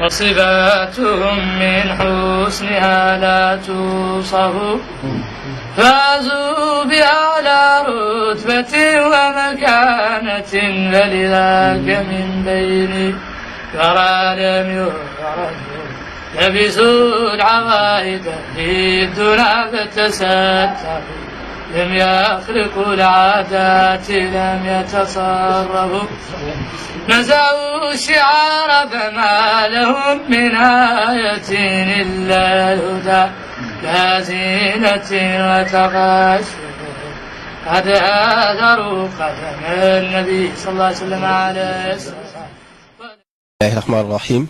وصفاتهم من حسنها لا توصف فازوا بأعلى رتبة ومكانة فلذاك من بين ورى لم يعرف لبسوا العوائد في الدنا فتستروا لم يخلقوا العادات لم يتصرفوا نزعوا الشعار فما لهم من آية إلا الهدى لا زينة وتغاشوا قد آثروا قدم النبي صلى الله عليه وسلم عليه الصلاة bismillahi rahmaani rahim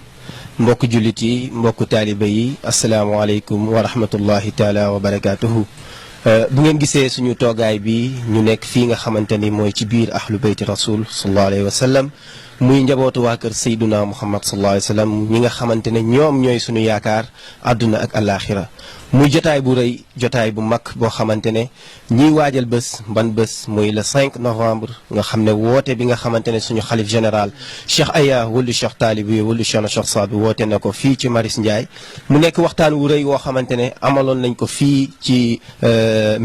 mbokk jullit yi mbokk taaliba yi asalaamaaleykum wa rahmatullahi taala wa barakaatuhu bu ngeen gisee suñu toogaay bi ñu nekk fii nga xamante ni mooy ci biir ahlu bayti rasul sallallahu alayhi wa sallam muy njabootu waa kër Seydina Muhammad sallallahu alayhi wa sallam ñi nga xamante ne ñoom ñooy suñu yaakaar àdduna ak alaaxira muy jotaay bu rëy jotaay bu mag boo xamante ne ñiy waajal bés ban bés muy le 5 novembre nga xam ne woote bi nga xamante ne suñu xalif général Cheikh Aya wulu Cheikh Taalibi wulu Cheikh Saad Bou woote na ko fii ci Maris Ndiaye mu nekk waxtaan wu rëy woo xamante ne amaloon nañ ko fii ci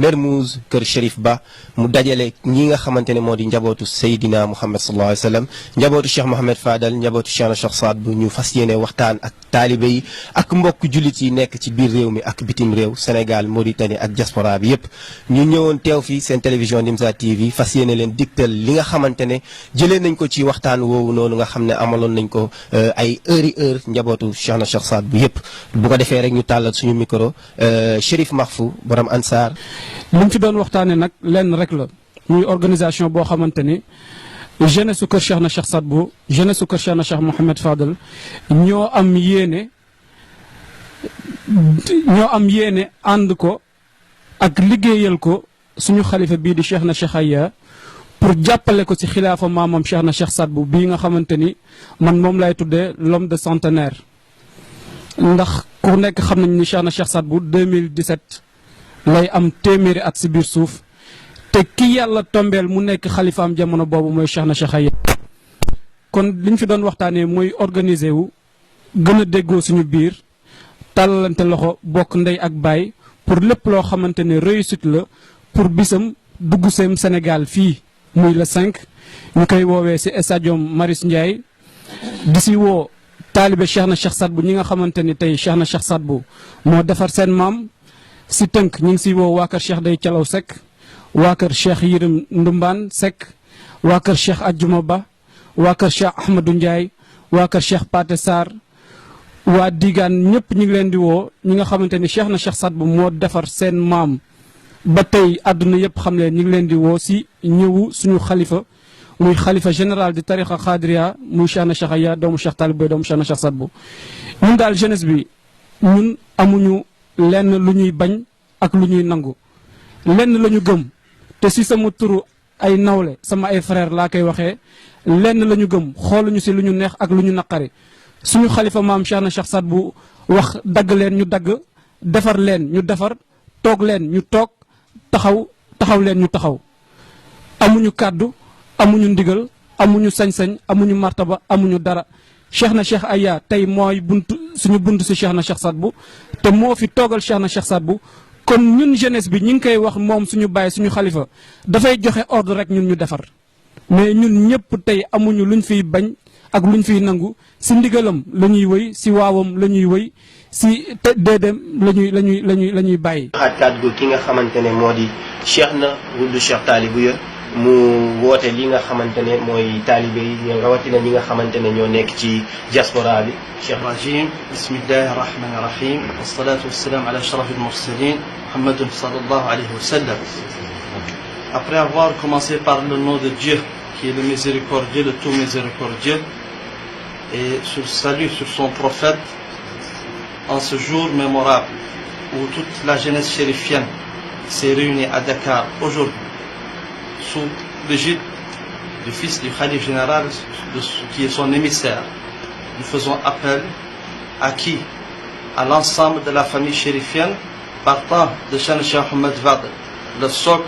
Mermoz kër Chérif Ba mu dajale ñi nga xamante ne moo di njabootu Seydina Muhammad sallallahu alayhi wa sallam njabootu Cheikh Mohamed Fadal njabootu Cheikh Saad Bou ñu fas yéene waxtaan ak taalibe yi ak mbokk jullit yi nekk ci biir réew mi ak bitim réew Sénégal Mauritanie ak diaspora bi yëpp ñu ñëwoon teew fii seen télévision Nimza TV fas yéene leen digtal li nga xamante ne jëlee nañ ko ci waxtaan woowu noonu nga xam ne amaloon nañ ko ay heure njabootu Cheikh Saad Bou yëpp bu ko defee rek ñu tàllal suñu micro Chérif Mahfou borom Ansar. li mu fi doon waxtaanee nag lenn rek la muy organisation boo xamante ni jeunesse su kër Cheikh Saad Bou jeunesse su kër Cheikh Mohamed Fadal ñoo am yéene ànd ko ak liggéeyal ko suñu xalifa bii di Cheikh Aya pour jàppale ko ci xilaafa maamam Cheikh Saad Bou bii nga xamante ni man moom lay tuddee l'homme de centenaire ndax ku nekk xam nañ ni Cheikh Saad Bou 2017 lay am téeméeri at ci biir suuf te ki yàlla tombeel mu nekk xalifaam jamono boobu mooy Cheikh Aya kon liñ fi doon waxtaanee mooy organiser wu gën a déggoo suñu biir tàllalante loxo bokk ndey ak baay pour lépp loo xamante ne réussite la pour bisam dugg seem Sénégal fii muy le 5 ñu koy woowee ci stadium Maris Ndiaye di ci woo taalibe Cheikh Saad Bou ñi nga xamante ni tey Cheikh Saad Bou moo defar seen maam ci tënk ñu ngi ci woo waa kër Cheikh Day Calaw Seck waa kër Cheikh Yirim Ndumbaan Seck waa kër Cheikh Adjuma Ba waa kër Cheikh Ahmadou Ndiaye waa kër Cheikh Paté Sarr waa digaan ñëpp ñu ngi leen di woo ñi nga xamante ni Cheikh Saad Bou moo defar seen maam ba tey àdduna yëpp xam leen ñu ngi leen di woo ci ñëwu suñu xalifa muy xalifa général di tariqa Khadria muy Cheikh Aya doomu Cheikh Talibé doomu Cheikh Saad Bou ñun daal jeunesse bi ñun amuñu lenn lu ñuy bañ ak lu ñuy nangu lenn la ñu gëm te ci sama turu ay nawle sama ay frère laa koy waxee lenn la ñu gëm xooluñu ci lu ñu neex ak lu ñu naqari suñu xalifa maam Cheikh Saad Bou wax dagg leen ñu dagg defar leen ñu defar toog leen ñu toog taxaw leen ñu taxaw amuñu kàddu amuñu ndigal amuñu sañ-sañ amuñu martaba amuñu dara Cheikh Aya tey mooy suñu bunt ci Cheikh Saad Bou te moo fi toogal Cheikh Saad Bou kon ñun jeunesse bi ñu ngi koy wax moom suñu bàyyi suñu xalifa dafay joxe ordre rek ñun ñu defar mais ñun ñëpp tey amuñu luñ fiy bañ ak luñ fiy nangu ci ndigalam la ñuy wëy ci waawam la ñuy wëy ci déedéem la ñuy bàyyi. xaat kàddu ki nga xamante ne moo di Cheikh na wuldu Cheikh Taalibu ya mu woote li nga xamante ne mooy taalibe yi rawatina ñi nga xamante ne ñoo nekk ci diaspora bi. Cheikh rajim bismillahi rahmani rahim wassalatu wassalamu ala ashrafil mursalin Muhammadun sallallahu alayhi wa sallam. Après avoir commencé par le nom de Dieu qui est le miséricordieux, le tout miséricordieux, et sur salut sur son prophète en ce jour mémorable où toute la jeunesse chérifienne s'est réunie à Dakar aujourd'hui sous l'égide du fils du Khalif général qui est son émissaire. Nous faisons appel à qui? À l'ensemble de la famille chérifienne partant de Cheikh Mohamed Fadel, le socle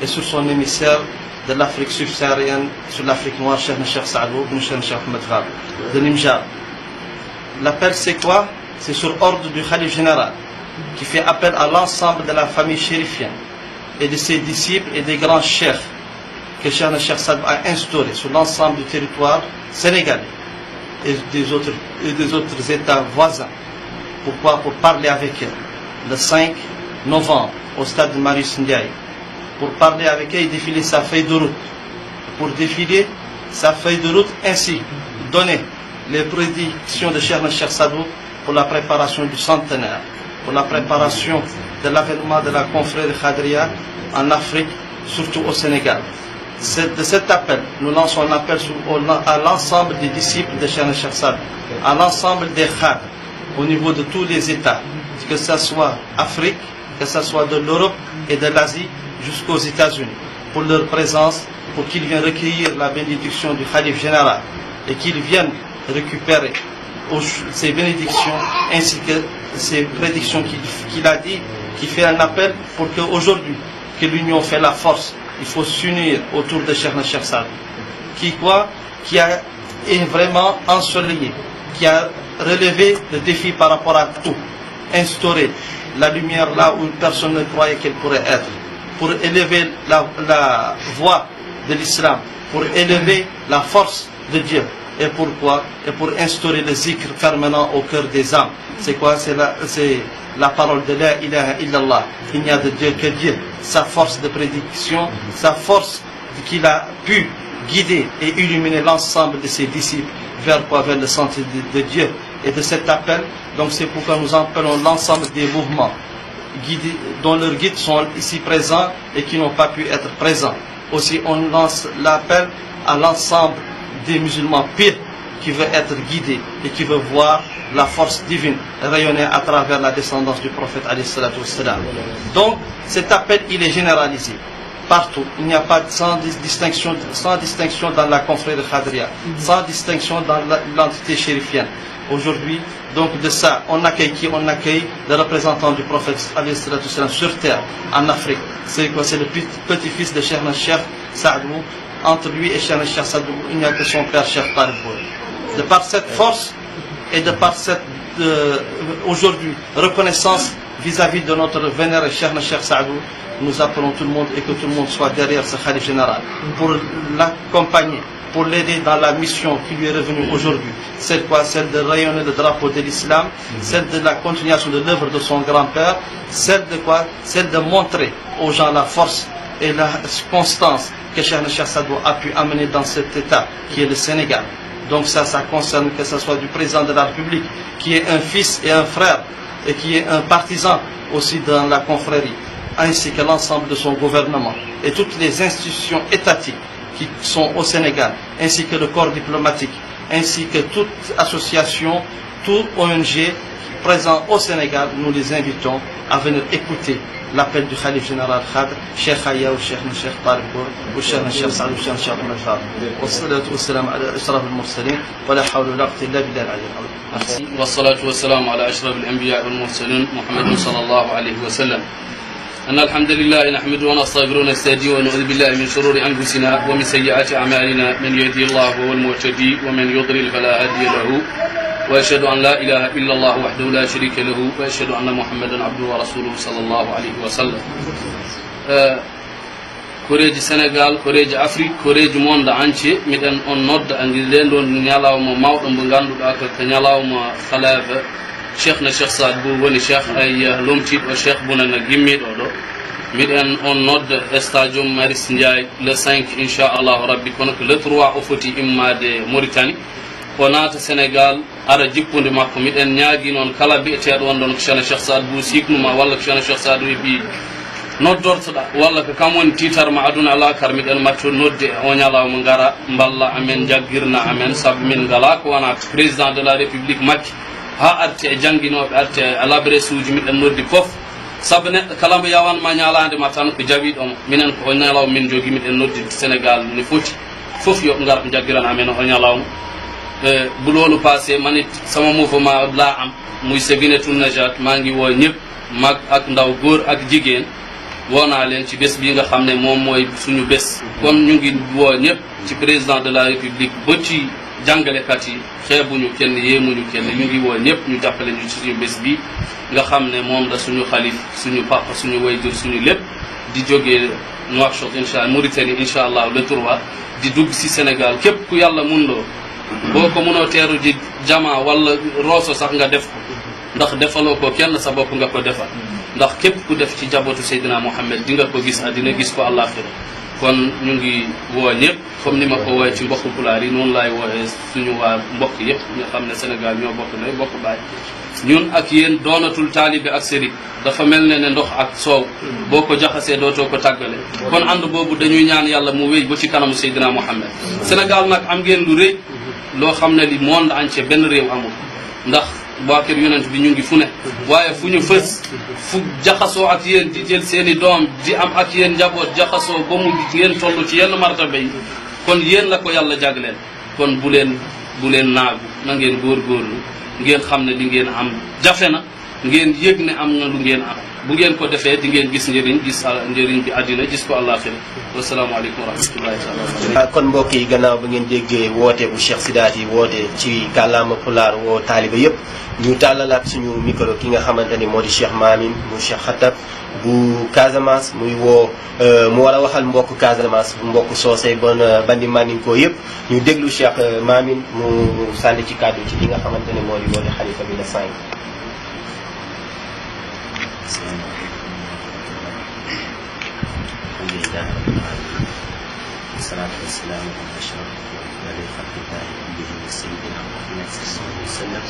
et sur son émissaire de l'Afrique subsaharienne, sur l'Afrique noire, Cheikh Saad Bou, Cheikh Mohamed Fadel, de Nimja. L'appel c'est quoi? C'est sur ordre du Khalif général, qui fait appel à l'ensemble de la famille chérifienne et de ses disciples et des grands chefs que Cheikh Saad Bou a instauré sur l'ensemble du territoire sénégalais et des autres États voisins. Pourquoi? Pour parler avec eux le 5 novembre au stade de Marius Ndiaye, pour parler avec eux et défiler sa feuille de route, ainsi donner les prédictions de Cheikh Saad Bou pour la préparation du centenaire, pour la préparation de l'avènement de la confrérie Khadria en Afrique, surtout au Sénégal. De cet appel, nous lançons un appel à l'ensemble des disciples de Cheikh Saad Bou, à l'ensemble des Khadr, au niveau de tous les États, que ce soit Afrique, que ce soit de l'Europe et de l'Asie jusqu'aux États-Unis, pour leur présence, pour qu'ils viennent recueillir la bénédiction du Khalif général et qu'ils viennent récupérer ces bénédictions ainsi que ces prédictions qu'il a dit, qui fait un appel pour qu'aujourd'hui, que l'union fait la force. Il faut s'unir autour de Cheikh Saad Bou, qui est vraiment ensoleillé, qui a relevé le défi par rapport à tout, instaurer la lumière là où personne ne croyait qu'elle pourrait être, pour élever la voix de l'islam, pour élever la force de Dieu. Et pourquoi? Et pour instaurer le zikr permanent au cœur des âmes. C'est quoi? C'est la parole de la ilaha illallah. Il n'y a de Dieu que Dieu. Sa force de prédiction, sa force qu'il a pu guider et illuminer l'ensemble de ses disciples vers quoi? Vers le sentier de Dieu. Et de cet appel, donc c'est pourquoi nous appelons l'ensemble des mouvements guidés, dont leurs guides sont ici présents et qui n'ont pas pu être présents. Aussi, on lance l'appel à l'ensemble des musulmans pires qui veulent être guidés et qui veulent voir la force divine rayonner à travers la descendance du prophète alayhi salatu wassalam. Donc cet appel il est généralisé partout. Il n'y a pas sans distinction dans la confrérie Khadria, sans distinction dans l'entité chérifienne. Aujourd'hui, donc de ça, on accueille qui? On accueille le représentant du prophète alayhi salatu wassalam sur terre, en Afrique. C'est quoi? C'est le petit-fils de Cheikh Saad Bou. Entre lui et Cheikh Saad Bou, il n'y a que son père Cheikh Talib Bou. De par cette force et de par cette aujourd'hui reconnaissance vis-à-vis de notre vénéré Cheikh Saad Bou, nous appelons tout le monde et que tout le monde soit derrière ce Khalif général pour l'accompagner, pour l'aider dans la mission qui lui est revenue aujourd'hui. C'est quoi? Celle de rayonner le drapeau de l'islam, celle de la continuation de l'œuvre de son grand-père, celle de quoi? Celle de montrer aux gens la force et la constance que Cheikh Saad Bou a pu amener dans cet État qui est le Sénégal. Donc ça concerne que ce soit du président de la République, qui est un fils et un frère, et qui est un partisan aussi dans la confrérie, ainsi que l'ensemble de son gouvernement, et toutes les institutions étatiques qui sont au Sénégal, ainsi que le corps diplomatique, ainsi que toute association, tout ONG présent au Sénégal, nous les invitons à venir écouter l'appel du Khalif général Khadr, Cheikh Aya ou Cheikh Talib Bou, ou Cheikh Saad ou Cheikh Ahmed Fadl. Wassalatu wassalam ala ashraf al-mursalin, wa la hawla wa la quwwata illa billah al-ali al-azim. Merci. Wassalatu wassalam ala ashraf al-anbiya wal mursalin, Muhammadin sallallahu alayhi wa sallam. أن الحمد لله نحمده ونستغفره ونستهديه ونعوذ بالله من شرور أنفسنا ومن سيئات أعمالنا من يهده الله هو المهتدي ومن يضلل فلا هادي له وأشهد أن لا إله إلا الله وحده لا شريك له وأشهد أن محمدا عبده ورسوله صلى الله عليه وسلم. koreji Sénégal, koreji Afrique, koreji monde entier miɗen on nodda angilen ɗon ñalawma mawɗo mo ganduɗa ko ñalawma khalafa Cheikh Saad Bou woni Cheikh ay lomtiɗo Cheikh Bounana gimmiɗo ɗo miɗen on nodda stadium Marius Ndiaye le 5 inchallahu rabbi kono ko le 3 o foti immade Mauritanie o naata Sénégal ara jippude makko miɗen ñaagui noon kala bi'eteɗo on ɗon ko Cheikh Saad Bou siknuma walla ko Cheikh Saad Bou bi noddortoɗa walla ko kam woni titarma aduna ala kar miɗen matto nodde o ñalawma ngara mballa amen jaggirna amen saabu min ngala ko wona président de la république makki ha arte e jangguinoɓe arte e labres uji miɗen noddi foof saabu neɗɗo kala mbo yawanma ñaladema tan ko jawiɗomo minen ko o ñalawma min jogui miɗen noddi Sénégal no foti foof yo ngar ɓe jaggiran amen o ñalawma bu loolu passé manit sama mouvement la am muy Safinatoul Najat maa ngi woo ñëpp mag ak ndaw góor ak jigéen woo naa leen ci bés bi nga xam ne moom mooy suñu bés kon ñu ngi woo ñëpp ci président de la république ba ci jàngalekat yi xeebuñu kenn yéemuñu kenn ñu ngi woo ñëpp ñu jàppale ñu ci suñu bés bi nga xam ne moom la suñu xalif suñu papa suñu wayjur suñu lépp di jógee Nouakchott incha allah Mauritanie incha allah le 3 di dugg si Sénégal képp ku yàlla mun loo boo ko mënoo teeru ji jama wala rooso sax nga def ko ndax defaloo ko kenn sa bopp nga ko defal ndax képp ku def ci jabootu Seydina Mohamed di nga ko gis àddina gis ko àllaaxira kon ñu ngi woo ñëpp comme ni ma ko woowee ci mbokku pulaar yi noonu laay wooyee suñu waa mbokk yëpp nga xam ne Sénégal ñoo bokk nay bokk baay ñun ak yéen doonatul taalibe ak sëriñ dafa mel ne ndox ak soow boo ko jaxasee dootoo ko tàggale kon ànd boobu dañuy ñaan yàlla mu wéy ba ci kanamu Seydina Mohamed Sénégal nag am ngeen lu rëy loo xam ne li monde entier benn réew amul ndax waa kër yonent bi ñu ngi fu ne waaye fu ñu fës fu jaxasoo ak yéen di jël seeni doom di am ak yéen njaboot jaxasoo ba mu ngeen toll ci yenn martaba yi kon yéen la ko yàlla jagleen kon bu leen naagu na ngeen góorgóorlu ngeen xam ne li ngeen am jafe na ngeen yëg ne am na lu ngeen am bu ngeen ko defee di ngeen gis njëriñ bi àddina gis ko àllaaxira wasalaamaaleykum wa rahmatullahi taala kon mbokk yi gannaaw ba ngeen déggee woote bu Cheikh Sidaat yi woote ci kàllaama pulaar woo taaliba yëpp ñu tàllalaat suñu micro ki nga xamante ni moo di Cheikh Mamin mu Cheikh Khatab bu Casamance muy woo mu war a waxal mbokk Casamance mbokk soosey bon bandi maninkoo yëpp ñu déglu Cheikh Mamin mu sànni ci kàddu ci li nga xamante ne moo di woote xalifa bi la 5. والصلاة والسلام على أشرف الأنبياء خلق الله نبينا سيدنا محمد صلى الله عليه وسلم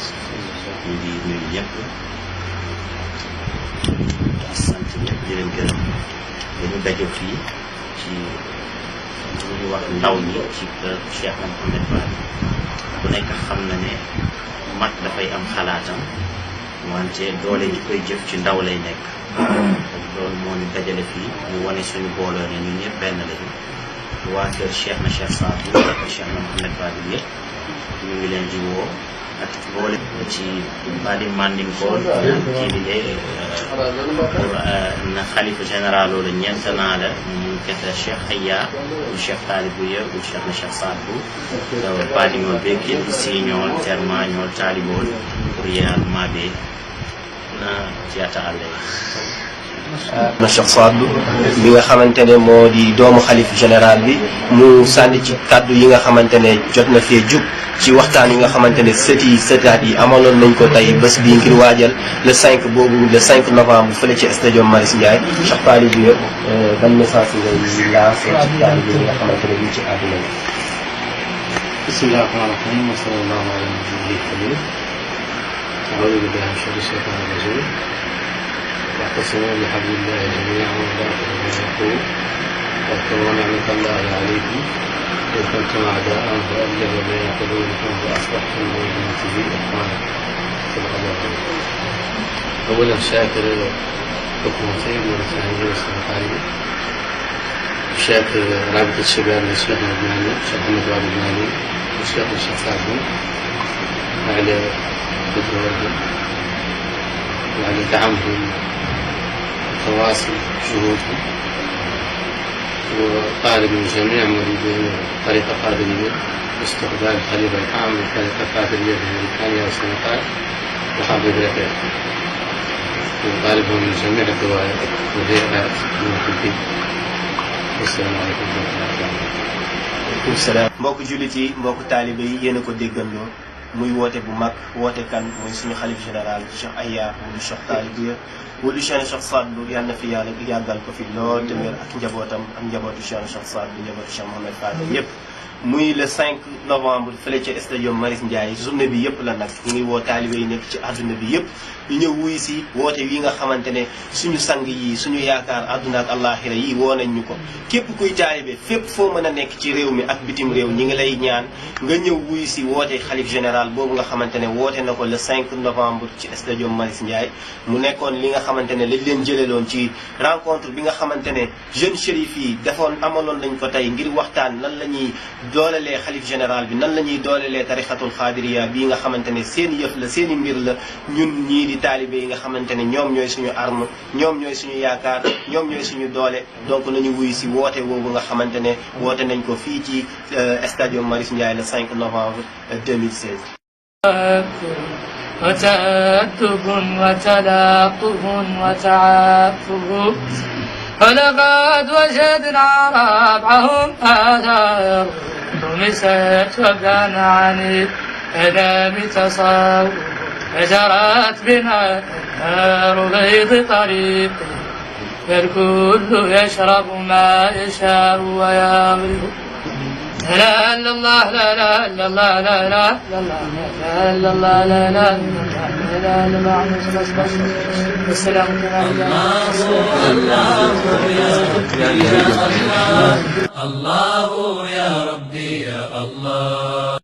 ñu ngi nuyu ñëpp di sant ñëpp di leen gërëm dañu daje fii ci lu ñuy wax ndaw ñi ci kër Cheikh Mouhamed Fadel ku nekk xam na ne mag dafay am xalaatam wante doole ji koy jëf ci ndaw lay nekk loolu moo ñu dajale fii ñu wane suñu booloo ne ñun ñëpp benn lañu waa kër Cheikh na Cheikh Saad Bou waa kër Cheikh na Mouhamed Fadel yëpp ñu ngi leen di woo ak boole ci badi mandinkool kiiɗiɗe na khalifa général oɗo ñentanala min keta cheikh Aya o cheikh talibouya o cheikh na cheikh Saad Bou baɗigol ɓe kiɗɗi signol termagnol talibol pour yeyanmaɓe na jiyata allah na Cheikh Saad Bou bi nga xamante ne moo di doomu xalif général bi mu sànni ci kàddu yi nga xamante ne jot na fee jub ci waxtaan yi nga xamante ne sëtaat yi amaloon nañ ko tey bés bii ngir waajal le 5 boobu le 5 novembre fële ci stadium Marius Ndiaye Cheikh Talibou yëpp ban message ngay lancé ci taalibe yi nga xamante ne ñu ci àdduna bi. bismillahi rahmaani rahiim wa sallallahu ala nabiyil karim a'uudu billahi mina sharri shaytaani rajiim واعتصموا بحبل الله جميعا ولا تفرقوا واذكروا نعمة الله عليكم إذ كنتم أعداء فألف بين قلوبكم فأصبحتم بنعمته إخوانا صدق الله العظيم. أولا شاكر حكومتين ورسائل السلطانية شاكر رابطة الشباب للشيخ اللبناني الشيخ محمد وائل اللبناني والشيخ سعد بو على بدر وردة وعلى دعمهم تواصل جهودهم وطالب من جميع مريدين طريقة قادرية باستخدام الخليفة العام للطريقة القادرية بموريتانيا والسنغال وحرب بريطانيا وطالبهم من جميع الدوائر والهيئات المحبين. والسلام عليكم ورحمة الله وبركاته. waaleykum salaam. mbokku jullit yi mbokku taalibe yi yéen a ko déggandoo muy woote bu mag woote kan mooy suñu xalif général Cheikh Aya wulu Cheikh Talibou wulu Cheikh Saad Bou yal na fi yàlla yàggal ko fi lool te wér ak njabootam ak njabootu Cheikh Saad Bou njabootu Cheikh Mouhamed Fadel yëpp. muy le 5 novembre fële ca stadium Marius Ndiaye journée bi yëpp la nag ñu ngi woo taalibe yi nekk ci àdduna bi yëpp ñu ñëw wuy si woote wi nga xamante ne suñu sang yi suñu yaakaar àdduna ak àllaaxira yi woo nañ ñu ko képp kuy taalibe fépp foo mën a nekk ci réew mi ak bitim réew ñi ngi lay ñaan nga ñëw wuy si woote xalif général boobu nga xamante ne woote na ko le 5 novembre ci stadium Marius Ndiaye mu nekkoon li nga xamante ne lañ leen jëleloon ci rencontre bi nga xamante ne jeune chérif yi defoon amaloon nañ ko tey ngir waxtaan lan la ñuy doolelee xalif général bi nan la ñuy doolelee tarixatul xaadiriya bii nga xamante ne seen yëf la seen i mbir la ñun ñii di taalibe yi nga xamante ne ñoom ñooy suñu arme ñoom ñooy suñu yaakaar ñoom ñooy suñu doole donc nañu wuyu si woote woowu nga xamante ne woote nañ ko fii ci stadium Marius Ndiaye le 5 novembre 2016. وتأدب وتلاطف وتعاطف ولقد وجدنا رابعهم آثار طمست وكان عن الأنام تصاور فجرت بنا نار بيض طريق فالكل يشرب ما يشاء ويغرب لا إلا الله لا لا إلا الله لا لا إلا الله لا لا إلا الله لا لا إلا الله والسلام عليكم الله يا ربي يا الله